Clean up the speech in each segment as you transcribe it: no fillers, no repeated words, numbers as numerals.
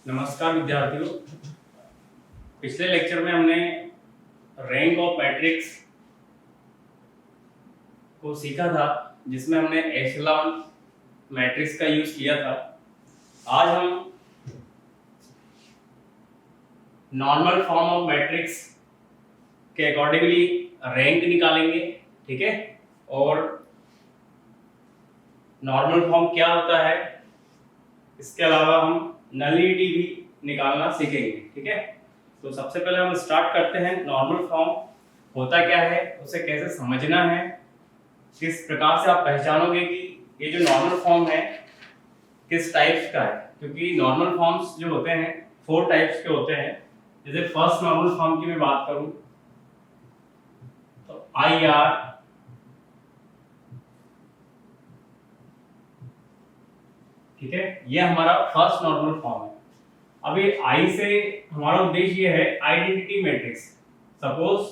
नमस्कार विद्यार्थियों। पिछले लेक्चर में हमने रैंक ऑफ मैट्रिक्स को सीखा था, जिसमें हमने एशेलॉन मैट्रिक्स का यूज किया था। आज हम नॉर्मल फॉर्म ऑफ मैट्रिक्स के अकॉर्डिंगली रैंक निकालेंगे, ठीक है। और नॉर्मल फॉर्म क्या होता है, इसके अलावा हम नलिटी भी निकालना सीखेंगे, ठीक है। तो सबसे पहले हम स्टार्ट करते हैं। नॉर्मल फॉर्म होता क्या है, उसे कैसे समझना है, किस प्रकार से आप पहचानोगे कि ये जो नॉर्मल फॉर्म है किस टाइप्स का है। क्योंकि नॉर्मल फॉर्म्स जो होते हैं 4 टाइप्स के होते हैं। जैसे फर्स्ट नॉर्मल फॉर्म की मैं बात करूं तो IR, ठीक है, ये हमारा फर्स्ट नॉर्मल फॉर्म है। अभी आई से हमारा उद्देश्य ये है आइडेंटिटी मैट्रिक्स। सपोज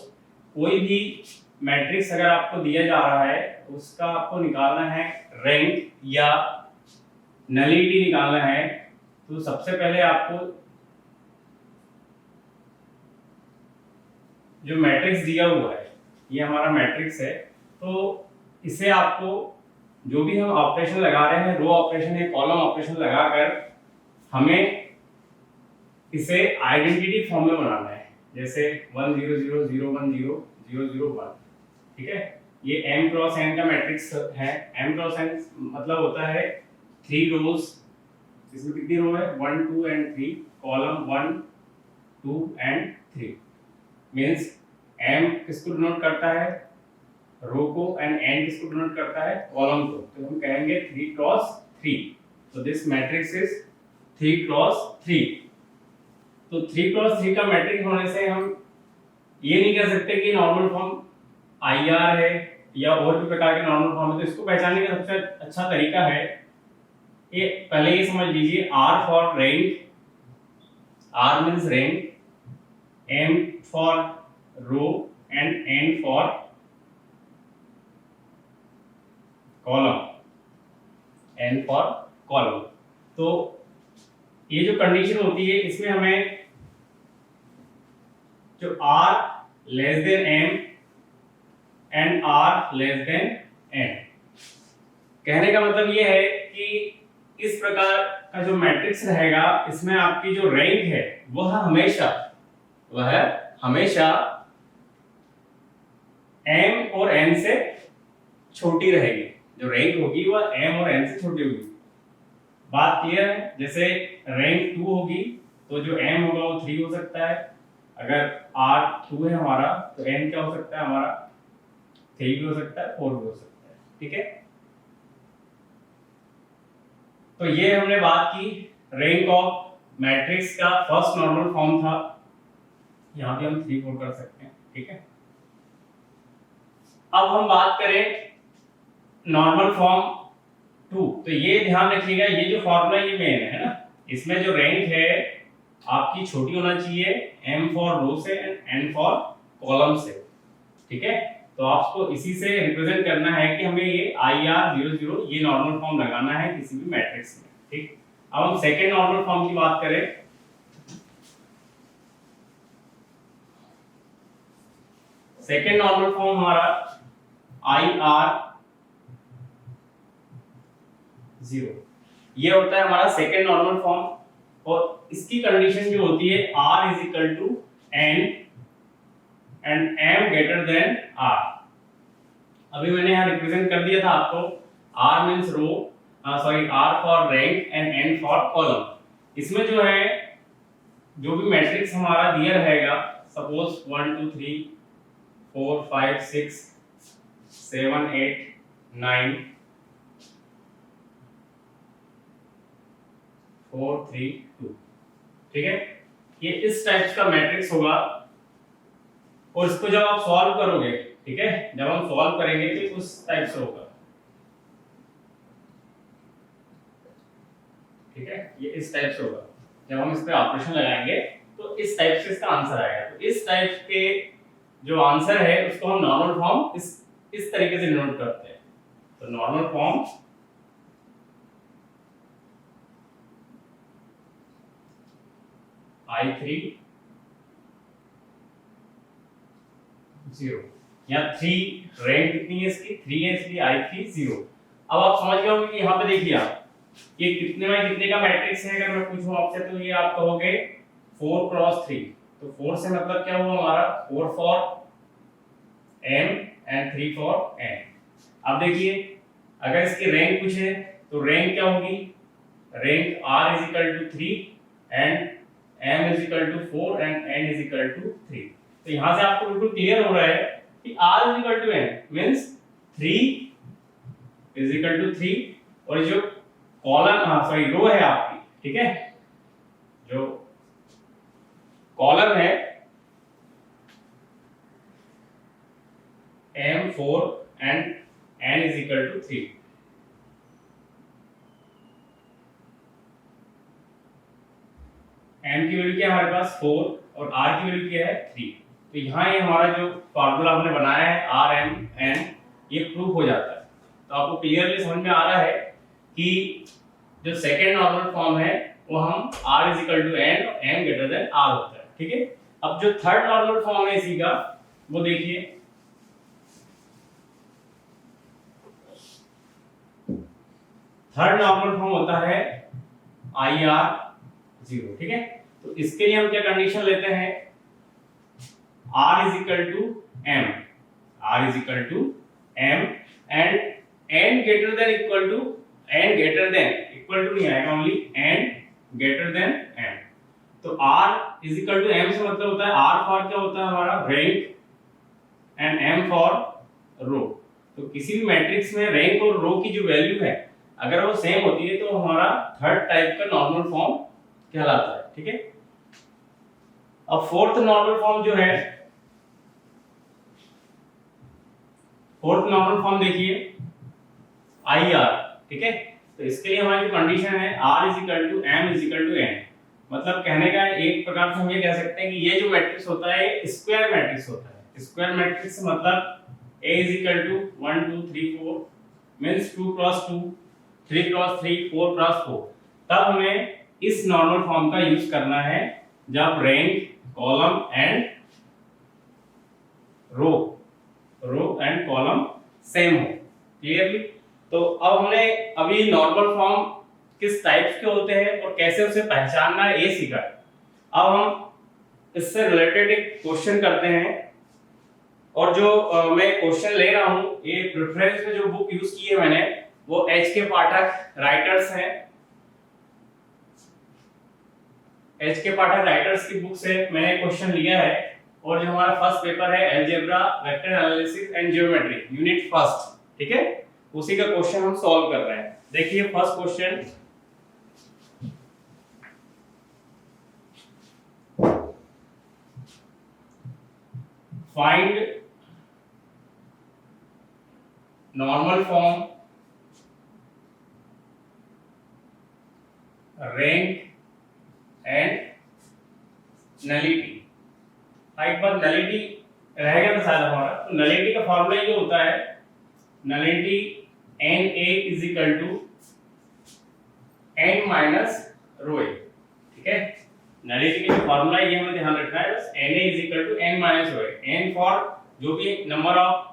कोई भी मैट्रिक्स अगर आपको दिया जा रहा है, उसका आपको निकालना है रैंक या नलिटी निकालना है, तो सबसे पहले आपको जो मैट्रिक्स दिया हुआ है, ये हमारा मैट्रिक्स है, तो इसे आपको जो भी हम ऑपरेशन लगा रहे हैं, रो ऑपरेशन या कॉलम ऑपरेशन लगाकर हमें इसे आइडेंटिटी फॉर्म में बनाना है। जैसे 1 0 0 0 1 0 0 0 1, ठीक है। ये m क्रॉस n का मैट्रिक्स है। m क्रॉस n मतलब होता है 3 रोज। इसमें कितनी रो है? 1 2 and 3, column 1 2 and 3। Means m किसको डिनोट करता है? रो को, एंड n किसको डिनोट करता है? कॉलम को। तो हम कहेंगे 3 क्रॉस 3। तो दिस मैट्रिक्स इज 3 क्रॉस 3। तो 3 क्रॉस 3 का मैट्रिक्स होने से हम ये नहीं कह सकते कि नॉर्मल फॉर्म IR है या और भी प्रकार के नॉर्मल फॉर्म है। तो इसको पहचानने का सबसे अच्छा तरीका है, ये पहले ये समझ लीजिए, R for rank, R means rank, M for row and N for column, N for column. तो ये जो कंडीशन होती है, इसमें हमें जो R less than M and R less than N, कहने का मतलब ये है कि इस प्रकार का जो मैट्रिक्स रहेगा, इसमें आपकी जो रैंक है वह हमेशा M और N से छोटी रहेगी। जो रैंक होगी वह M और N से छोटी होगी। बात क्लियर है? जैसे रैंक 2 होगी तो जो M होगा वो 3 हो सकता है। अगर R 2 है हमारा, तो N क्या हो सकता है हमारा? 3 भी हो सकता है, 4 भी हो सकता है, ठीक है। तो ये हमने बात की रैंक ऑफ मैट्रिक्स का फर्स्ट नॉर्मल फॉर्म था। यहाँ भी हम 3 4 कर सकते हैं, ठीक है। अब हम बात करें नॉर्मल फॉर्म 2। तो ये ध्यान रखिएगा, ये जो फॉर्मूला ये मेन है ना, इसमें जो रैंक है आपकी छोटी होना चाहिए, M फॉर रो से एंड N फॉर कॉलम से, ठीक है। तो आपको इसी से रिप्रेजेंट करना है कि हमें ये IR 0 0 ये नॉर्मल फॉर्म लगाना है किसी भी मैट्रिक्स में, ठीक। अब हम सेकेंड नॉर्मल फॉर्म की बात करें। सेकेंड नॉर्मल फॉर्म हमारा IR 0, ये होता है हमारा सेकेंड नॉर्मल फॉर्म। और इसकी कंडीशन जो होती है R is equal to N and M greater than R। अभी मैंने यहाँ रिप्रेजेंट कर दिया था आपको, R means row, sorry R for rank and N for column. इसमें जो है जो भी मैट्रिक्स हमारा दिया रहेगा, सपोज 1 2 3 4 5 6 7 8 9 4 3 2, ठीक है। ये इस टाइप का मैट्रिक्स होगा। और इसको जब आप सॉल्व करोगे, ठीक है, जब हम सॉल्व करेंगे तो उस टाइप से होगा, ठीक है। ये इस टाइप से होगा। जब हम इस पे ऑपरेशन लगाएंगे तो इस टाइप से इसका आंसर आएगा। तो इस टाइप के जो आंसर है उसको हम नॉर्मल फॉर्म इस तरीके से डिनोट करते हैं। तो नॉर्मल फॉर्म I3 0। यहाँ 3 रैंक कितनी है इसकी, 3 है, इसलिए I3 0। अब आप समझ गए होंगे कि यहाँ पे देखिए आप ये कितने बाय कितने का मैट्रिक्स है। अगर मैं पूछूं आपसे तो ये आप कहोगे 4 क्रॉस 3। तो 4 से मतलब क्या हुआ हमारा, 4 for m and 3 for n। अब देखिए अगर इसकी रैंक पूछे तो रैंक क्या होगी, rank r is equal to 3 and m is equal to 4 and n is equal to 3। तो यहां से आपको बिल्कुल क्लियर हो रहा है कि r is equal to n means 3 is equal to 3 और जो कॉलम रो है आपकी, ठीक है, जो कॉलम है m4 and n is equal to 3। m की वैल्यू क्या है हमारे पास 4 और r की वैल्यू क्या है 3। तो यहाँ ये हमारा जो फार्मूला हमने बनाया है RMN ये प्रूफ हो जाता है। तो आपको क्लियरली समझ में आ रहा है कि जो सेकेंड नॉर्मल फॉर्म है वो हम r is equal to n और m ग्रेटर देन r होता है, ठीक है। अब जो थर्ड नॉर्मल फॉर्म है इसी का वो देखिए, थर्ड नॉर्मल फॉर्म होता है IR0, ठीक है। तो इसके लिए हम क्या कंडीशन लेते हैं, r is equal to m, r is equal to m and n greater than equal to, n greater than equal to नहीं आएगा, only n greater than m। तो r is equal to m से मतलब होता है r for क्या होता है हमारा रैंक एंड m फॉर रो। तो किसी भी मैट्रिक्स में रैंक और रो की जो वैल्यू है अगर वो सेम होती है तो हमारा थर्ड टाइप का नॉर्मल फॉर्म कहलाता है, ठीक है। अब फोर्थ नॉर्मल फॉर्म जो है, फोर्थ नॉर्मल फॉर्म देखिए IR, ठीक है। तो इसके लिए हमारी जो कंडीशन है r is equal to m is equal to n, मतलब कहने का एक प्रकार से हम ये कह सकते हैं कि ये जो मैट्रिक्स होता है स्क्वायर मैट्रिक्स होता है। स्क्वायर मैट्रिक्स मतलब A is equal to 1 2 3 4 means 2 cross 2 3 cross 3 4 cross 4। तब हमें इस नॉर्मल फॉर्म का यूज करना है जब rank column and row and column same हो, क्लियरली। तो अब हमने अभी नॉर्मल फॉर्म किस टाइप्स के होते हैं और कैसे उसे पहचानना है ये सीखा। अब हम इससे रिलेटेड एक क्वेश्चन करते हैं और जो मैं क्वेश्चन ले रहा हूं ये प्रेफरेंस में जो बुक यूज की है मैंने वो एच के पाठक राइटर्स हैं, एच के पाठक राइटर्स की बुक से मैंने क्वेश्चन लिया है। और जो हमारा फर्स्ट पेपर है algebra vector analysis and geometry unit first, ठीक है, उसी का क्वेश्चन हम सॉल्व कर रहे हैं। देखिए first question, find normal form rank and nullity. एक बार नलिटी रहेगा तो शायद हमारा, तो नलिटी का फॉर्मूला ये होता है, nullity NA is equal to n minus rho A, ठीक है। नलिटी का जो फॉर्मूला है ये हमें ध्यान रखना है, बस NA is equal to n minus rho A. n for जो भी number of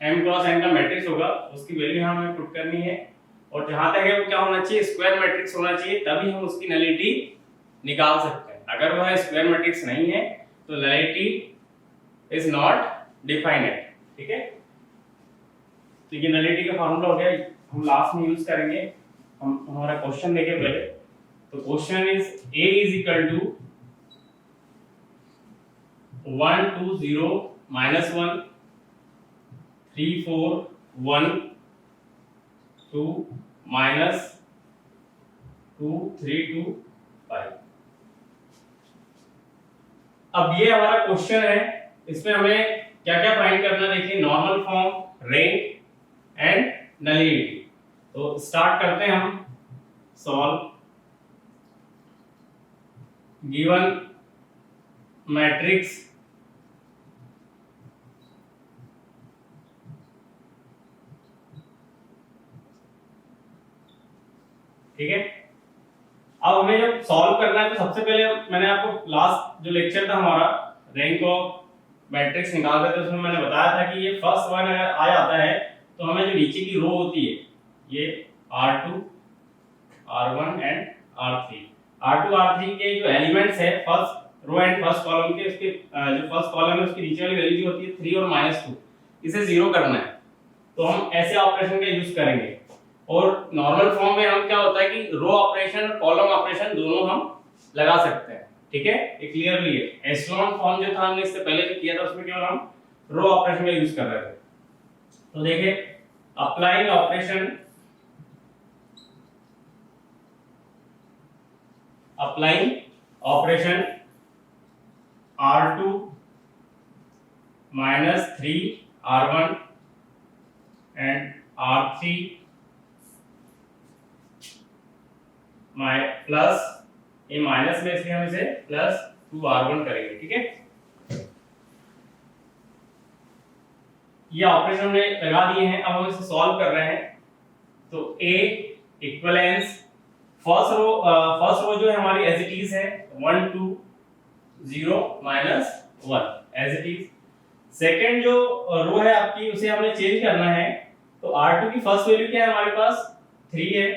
m cross n का मैट्रिक्स होगा उसकी वैल्यू यहाँ हमें पुट करनी है। और जहां तक है वो क्या होना चाहिए, स्क्वायर मैट्रिक्स होना चाहिए, तभी हम उसकी नलिटी निकाल सकते हैं। अगर वह स्क्वायर मैट्रिक्स नहीं है तो नलिटी इज नॉट डिफाइनेड, ठीक है। तो ये नलिटी का फॉर्मूला हो गया, हम लास्ट में यूज करेंगे। हम हमारा क्वेश्चन देखें पहले। तो question is A is equal to 1 2 0 -1 3 4 1 2 -2 3 2 5। अब ये हमारा क्वेश्चन है, इसमें हमें क्या क्या फाइंड करना है। देखिए normal form, rank and nullity. तो स्टार्ट करते हैं हम सॉल्व। गिवन मैट्रिक्स ठीक है। अब हमें जब सॉल्व करना है तो सबसे पहले मैंने आपको लास्ट जो लेक्चर था हमारा रैंक ऑफ मैट्रिक्स निकालते थे उसमें मैंने बताया था कि ये फर्स्ट वन अगर आ जाता है तो हमें जो नीचे की रो होती है ये R2 R1 and R3 R2 R3 के जो एलिमेंट्स है first row and first column के उसके जो फर्स्ट कॉलम है उसकी नीचे वाली वैल्यू जो होती है 3 और -2 इसे जीरो करना है तो हम ऐसे ऑपरेशन का यूज करेंगे। और नॉर्मल फॉर्म में हम क्या होता है कि रो ऑपरेशन और कॉलम ऑपरेशन दोनों हम लगा सकते हैं, ठीक है, ये क्लियरली है। एशेलॉन फॉर्म जो था हमने इससे पहले जो किया था उसमें केवल हम रो ऑपरेशन का यूज कर रहे थे। तो देखिए applying operation R2 -3 R1 and R3 plus ये माइनस में इसलिए हम इसे +2 R1 करेंगे, ठीक है। ये ऑपरेशन हमने लगा दिए हैं, अब हम इसे सॉल्व कर रहे हैं। तो A इक्विवेलेंस फर्स्ट रो जो है हमारी एज इट इज है 1 2 0 -1 एज इट इज। सेकंड जो रो है आपकी उसे हमने चेंज करना है। तो R2 की फर्स्ट वैल्यू क्या है हमारे पास 3 है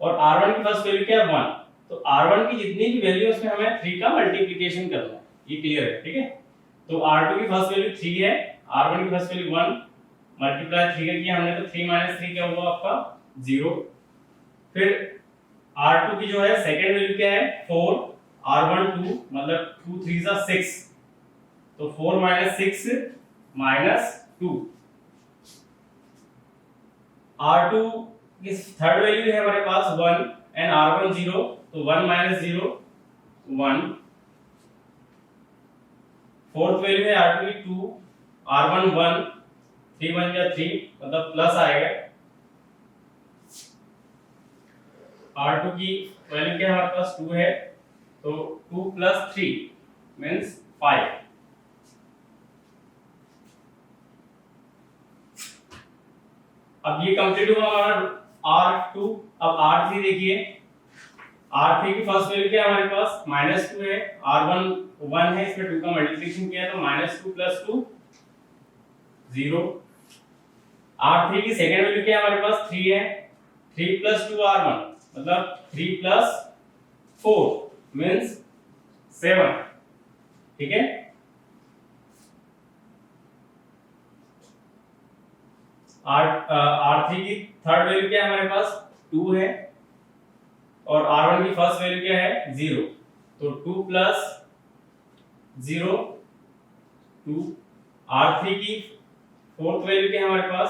और R1 की फर्स्ट वैल्यू क्या है 1। तो R1 की जितनी भी वैल्यू है उसमें हमें 3 का मल्टीप्लिकेशन करना है, ये क्लियर है, ठीक है। तो R2 की फर्स्ट वैल्यू 3 है, R1 की फर्स्ट वैल्यू 1 मल्टीप्लाई 3 का किया हमने तो 3 - 3 क्या हुआ आपका 0। फिर R2 की जो है सेकंड वैल्यू क्या है 4, R1 2 मतलब 2 3 जा 6 तो 4 - 6 -2। R2 की थर्ड वैल्यू है हमारे पास 1 एंड R1 0 तो 1 - 0 1। फोर्थ वैल्यू है R2 की 2 R1 1 3 1 या 3 मतलब प्लस आएगा। R2 की वैल्यू क्या है हमारे पास 2 है तो 2 + 3 मींस 5। अब ये कंप्लीट हुआ हमारा R2। अब R3 देखिए, R3 की फर्स्ट वैल्यू क्या है हमारे पास -2 है, R1 1 है, इसमें 2 का मल्टीप्लिकेशन किया तो -2 + 2 0। R3 की सेकंड वैल्यू क्या है हमारे पास 3 है, 3 + 2 R1 मतलब 3 + 4 मींस 7, ठीक है। R3 की थर्ड वैल्यू क्या है हमारे पास 2 है और R1 की फर्स्ट वैल्यू क्या है 0 तो 2 + 0 2। R3 की फोर्थ वैल्यू क्या है हमारे पास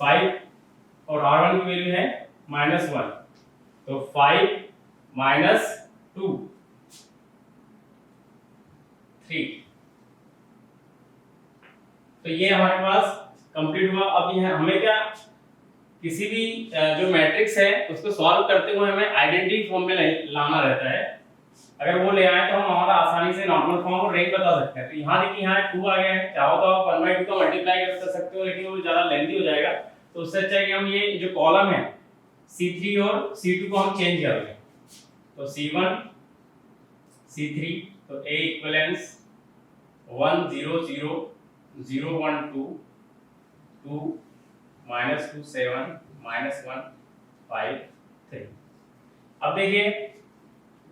5 और R1 की वैल्यू है -1 तो 5 - 2 3। तो ये हमारे पास कंप्लीट हुआ। अब ये हमें क्या किसी भी जो मैट्रिक्स है उसको सॉल्व करते हुए हमें आइडेंटिटी फॉर्म में लाना रहता है। अगर वो ले आए तो हम हमारा आसानी से नॉर्मल फॉर्म और रैंक बता सकते हैं। तो यहाँ देखिए यहाँ 2 आ गया है, चाहो तो आप 1/2 का मल्टीप्लाई कर सकते हो लेकिन वो ज्यादा लेंथी हो जाएगा। तो उससे अच्छा है कि हम ये जो कॉलम है C3 और C2 को हम चेंज कर लें। तो C1 C3 तो A इक्विवेलेंस 1 0 0 0 1 2 2 -2 7 -1 5 3। अब देखिए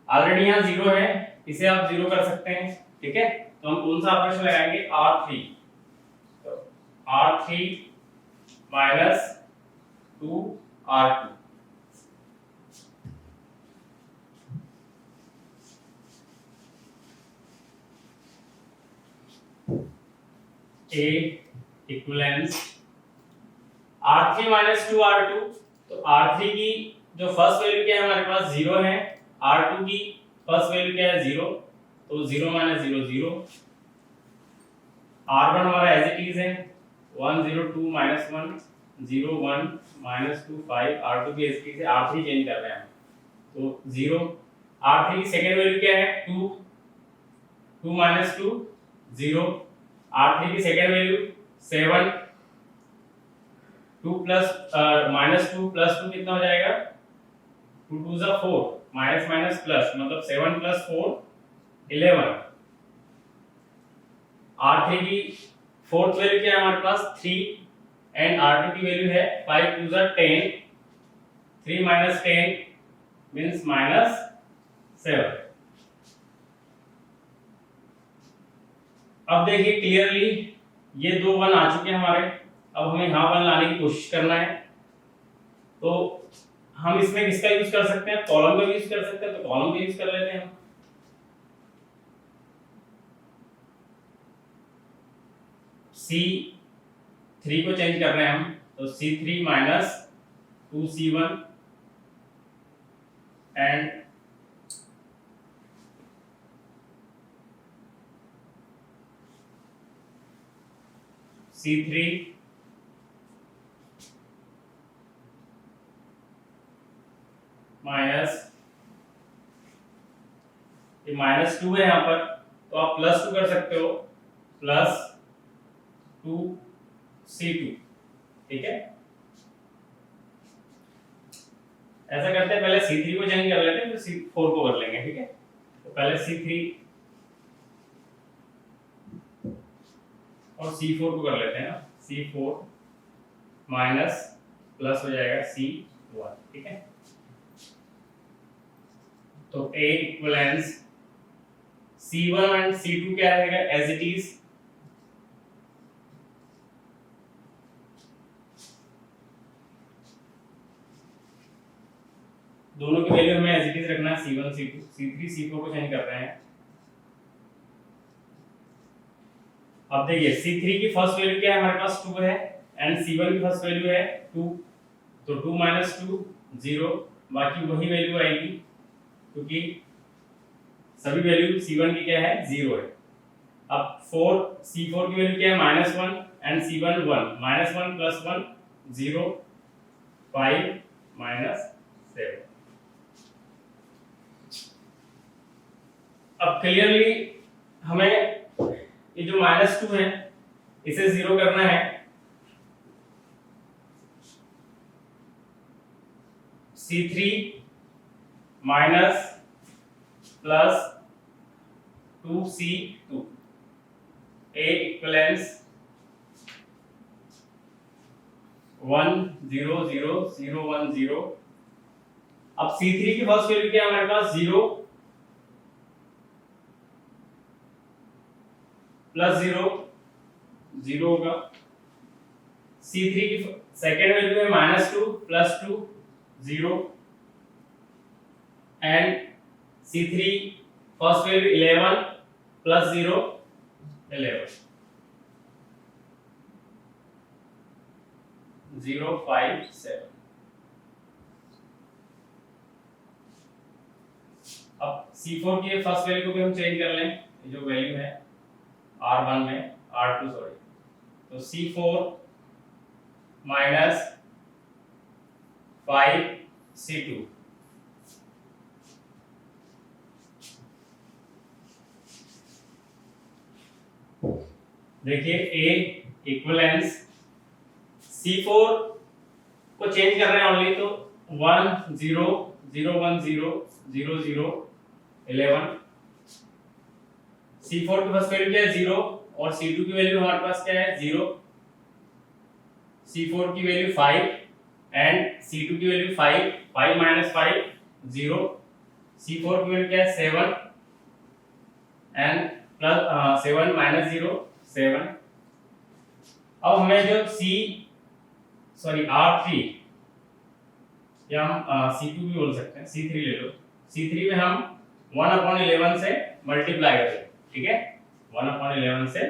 ऑलरेडी यहाँ 0 है, इसे आप 0 कर सकते हैं, ठीक है। तो हम कौन सा ऑपरेशन लगाएंगे R3 तो R3 -2 R2 A equivalence R3 - 2 R2 तो R3 की जो फर्स्ट वैल्यू क्या है हमारे पास 0 है, R2 की फर्स्ट वैल्यू क्या है 0 तो 0 - 0 0। R1 हमारा एज इट इज है 1 0 2 -1 0 1 -2 5। R2 भी एज इट इज है, R3 चेंज कर रहे हैं तो 0। R3 की सेकंड वैल्यू क्या है 2 2 -2 0। R3 की सेकंड वैल्यू 7 2 + -2 + 2 कितना हो जाएगा 2 2 जा 4, माइनस माइनस प्लस, मतलब 7 प्लस 4 11। R3 की फोर्थ वैल्यू क्या है हमारे पास 3 एंड R2 की वैल्यू है 5 2 जा 10, 3 माइनस 10 मींस माइनस 7। अब देखिए क्लियरली ये दो 1 आ चुके हैं हमारे, अब हमें यहाँ 1 लाने की कोशिश करना है। तो हम इसमें किसका यूज कर सकते हैं, कॉलम का यूज कर सकते हैं, तो कॉलम का यूज कर लेते हैं हम। C3 को चेंज कर रहे हैं हम, तो C3 minus 2C1 and C3 minus, ये माइनस 2 है यहाँ पर, तो आप प्लस 2 कर सकते हो, प्लस 2C2। ठीक है, ऐसा करते हैं, पहले C3 को चेंज कर लेते हैं, फिर C4 को कर लेंगे। ठीक है, तो पहले C3 और C4 को कर लेते हैं ना, C4 माइनस प्लस हो जाएगा C1। ठीक है, तो A equivalence C1 and C2 क्या रहेगा एज इट इज, दोनों की वैल्यू हमें एज इट इज रखना है, C1 C2, C3 C4 को चेंज कर रहे हैं। अब देखिए C3 की फर्स्ट वैल्यू क्या है हमारे पास 2 है एंड C1 की फर्स्ट वैल्यू है 2, तो 2 माइनस 2 0, बाकी वही वैल्यू आएगी क्योंकि सभी वैल्यू C1 की क्या है 0 है। अब C4 की वैल्यू क्या है -1 एंड C1 1, -1 प्लस 1 0, 5 माइनस 7। अब क्लियरली हमें ये जो -2 है इसे 0 करना है। C3 minus plus 2C2, A equivalence 1 0 0 0 1 0। अब C3 की फर्स्ट वैल्यू क्या है हमारे पास 0 प्लस 0 0 होगा। C3 की सेकेंड वैल्यू है -2 plus 2 0 and C3 first value 11 plus 0 11 0 5 7। अब C4 की फर्स्ट वैल्यू को भी हम चेंज कर लें, ये जो वैल्यू है R1 में R2 सॉरी, तो C4 माइनस 5C2, देखिए A इक्वलेंस C4 को चेंज कर रहे हैं ओनली, तो 1 0 0 1 0 0 0 11। C4 की फर्स्ट वैल्यू क्या है 0 और C2 की वैल्यू हमारे पास क्या है 0। C4 की वैल्यू 5 एंड C2 की वैल्यू 5, 5 माइनस 5 0। C4 की वैल्यू क्या है 7 एंड प्लस 7 माइनस 0 7। अब हमें जो R3 या हम C2 भी बोल सकते हैं, C3 ले लो, C3 में हम 1/11 से मल्टीप्लाई करें। ठीक है, 1/11 से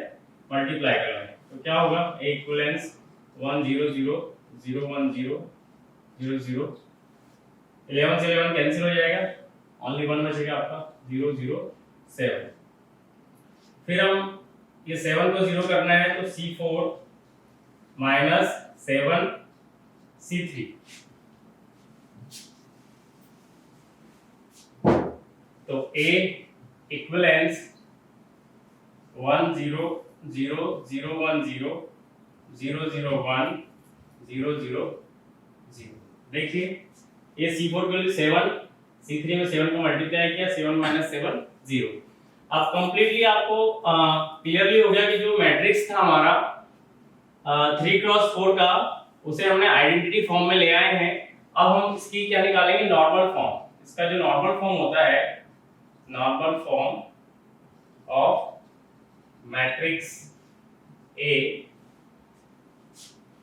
मल्टीप्लाई कर रहे हैं, तो क्या होगा A इक्वलेंस 1 0 0 0 1 0 0 0, 11 से 11 कैंसिल हो जाएगा, ओनली 1 बचेगा आपका 0 0 7। फिर हम ये 7 को 0 करना है, तो C4 माइनस 7 C3, तो A इक्वलेंस 1 0 0 0 1 0 0 0 1 0 0 0। देखिए ये C4 की वैल्यू 7, C3 में 7 को मल्टीप्लाई किया, 7 - 7 0। अब कंप्लीटली आपको क्लियरली हो गया कि जो मैट्रिक्स था हमारा 3x4 का, उसे हमने आइडेंटिटी फॉर्म में ले आए हैं। अब हम इसकी क्या निकालेंगे, नॉर्मल फॉर्म। इसका जो नॉर्मल फॉर्म होता है, normal form of matrix A.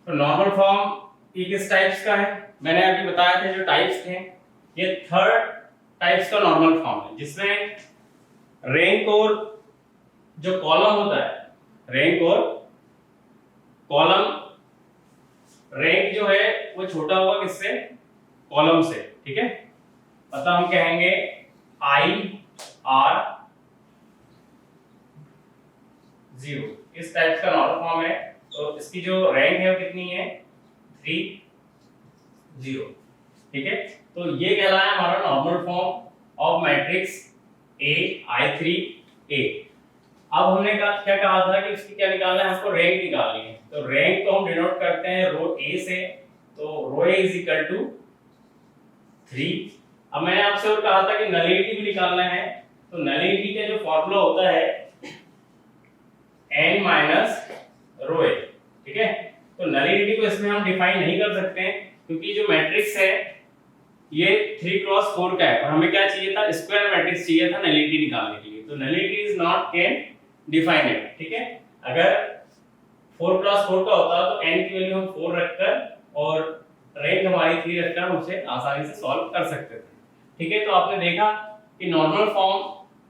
तो नॉर्मल फॉर्म ये किस टाइप्स का है, मैंने अभी बताया था जो टाइप्स थे, ये थर्ड टाइप्स का नॉर्मल फॉर्म है, जिसमें रैंक और जो कॉलम होता है, रैंक और कॉलम, रैंक जो है वो छोटा होगा किससे, कॉलम से, ठीक है। अतः हम कहेंगे IR 0, इस टाइप का नॉर्मल फॉर्म है। तो इसकी जो रैंक है वो कितनी है, 3 0, ठीक है। तो ये कहलाया हमारा normal form of matrix A I3 A। अब हमने क्या कहा था कि इसकी क्या निकालना है, हमको रैंक निकालनी है। तो रैंक को हम डिनोट करते हैं रो A से, तो रो A इज इक्वल टू 3। अब मैंने आपसे और कहा था कि नलिटी भी निकालना है। तो नलिटी का जो फॉर्मूला होता है n माइनस रो A, ठीक है। तो नलिटी को इसमें हम डिफाइन नहीं कर सकते हैं, क्योंकि जो मैट्रिक्स है ये 3x4 का है और हमें क्या चाहिए था, स्क्वायर मैट्रिक्स चाहिए था नलिटी निकालने के लिए। तो nullity is not can defined, ठीक है। अगर 4x4 का होता तो n की वैल्यू हम 4 रखकर और रैंक हमारी 3 रखकर हम उसे आसानी से सॉल्व कर सकते थे, ठीक है। तो आपने देखा कि नॉर्मल फॉर्म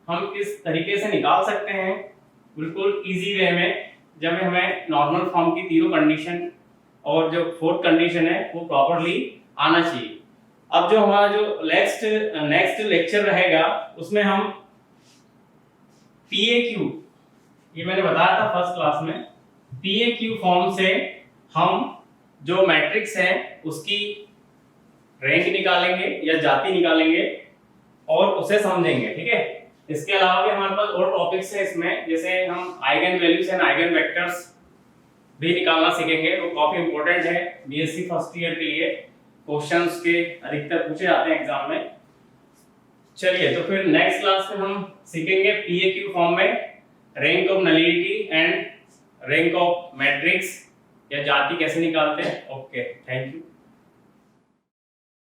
हम किस तरीके से निकाल सकते हैं, बिल्कुल इजी वे में, जब हमें नॉर्मल फॉर्म की तीनों कंडीशन और जो फोर्थ कंडीशन है वो प्रॉपर्ली आना चाहिए। अब जो हमारा जो नेक्स्ट लेक्चर रहेगा उसमें हम PAQ, ये मैंने बताया था फर्स्ट क्लास में, PAQ फॉर्म से हम जो मैट्रिक्स है उसकी रैंक निकालेंगे या जाति निकालेंगे और उसे समझेंगे, ठीक है। इसके अलावा भी हमारे पास और टॉपिक्स हैं इसमें, जैसे हम eigen values and eigen vectors भी निकालना सीखेंगे। वो काफी इंपॉर्टेंट है BSc फर्स्ट ईयर के लिए, क्वेश्चंस के अधिकतर पूछे जाते हैं एग्जाम में। चलिए, तो फिर नेक्स्ट क्लास में हम सीखेंगे PAQ फॉर्म में rank of nullity and rank of matrix या जाति कैसे निकालते हैं। Okay, thank you.